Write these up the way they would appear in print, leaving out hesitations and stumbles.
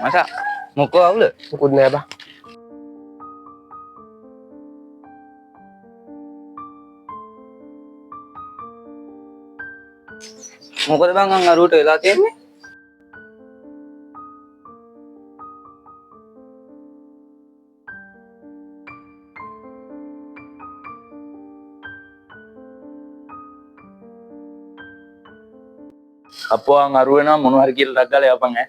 Masa මොකෝ අවුල? මොකුත් නෑ බා. මොකද බං අරුවට වෙලා තියෙන්නේ? අපෝ අරුව වෙනවා මොනවා හරි කියලා ඩග්ගාලා යපන් ඈ.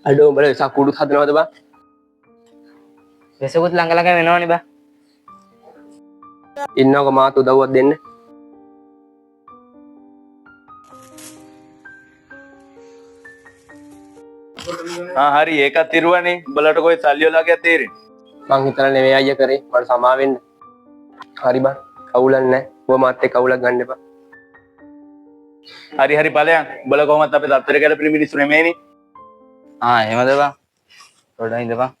අඩෝ උඹලා වෙසක් කුඩුත් හදනවද බා? වෙසකුත් ළඟ ළඟ වෙනවනේ බා. ඉන්නවක මාත් උදව්වක් දෙන්න. හරි ඒකත් තිරුවනේ. උඹලට කොයි සල්ලි වල ගියා තේරෙන්නේ. මං හිතලා නෙවෙයි අයියා කරේ. මට සමා වෙන්න. හරි බා. කවුලක් නෑ. ඔබ මාත් එක්ක කවුලක් ගන්න එපා. හරි හරි ඵලයන්. උඹලා කොහොමත් අපේ දත්තර ගැලපෙන මිනිස්සු නෙමෙයිනේ. එහෙමද බං? පොඩ්ඩක් ඉඳපන්.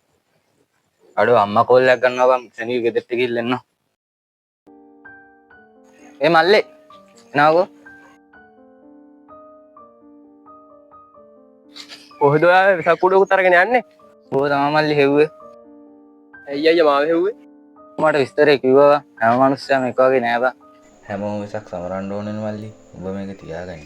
අඩෝ අම්මා කෝල් එකක් ගන්නවා බං. සෙනී ගෙදරට ගිහින් එන්න. ඒ මල්ලේ. එනවකෝ. කොහෙද ඔයා වෙසක් කුඩුවකුත් අරගෙන යන්නේ? ඕක තමයි මල්ලි හෙව්වේ. ඇයි අයියා මාව හෙව්වේ? මට විස්තරේ කිව්වා හැම මිනිස්සුම එක වගේ නෑ බං. හැමෝම වෙසක් සමරන්න ඕනනේ මල්ලි. උඹ මේක තියාගන්න.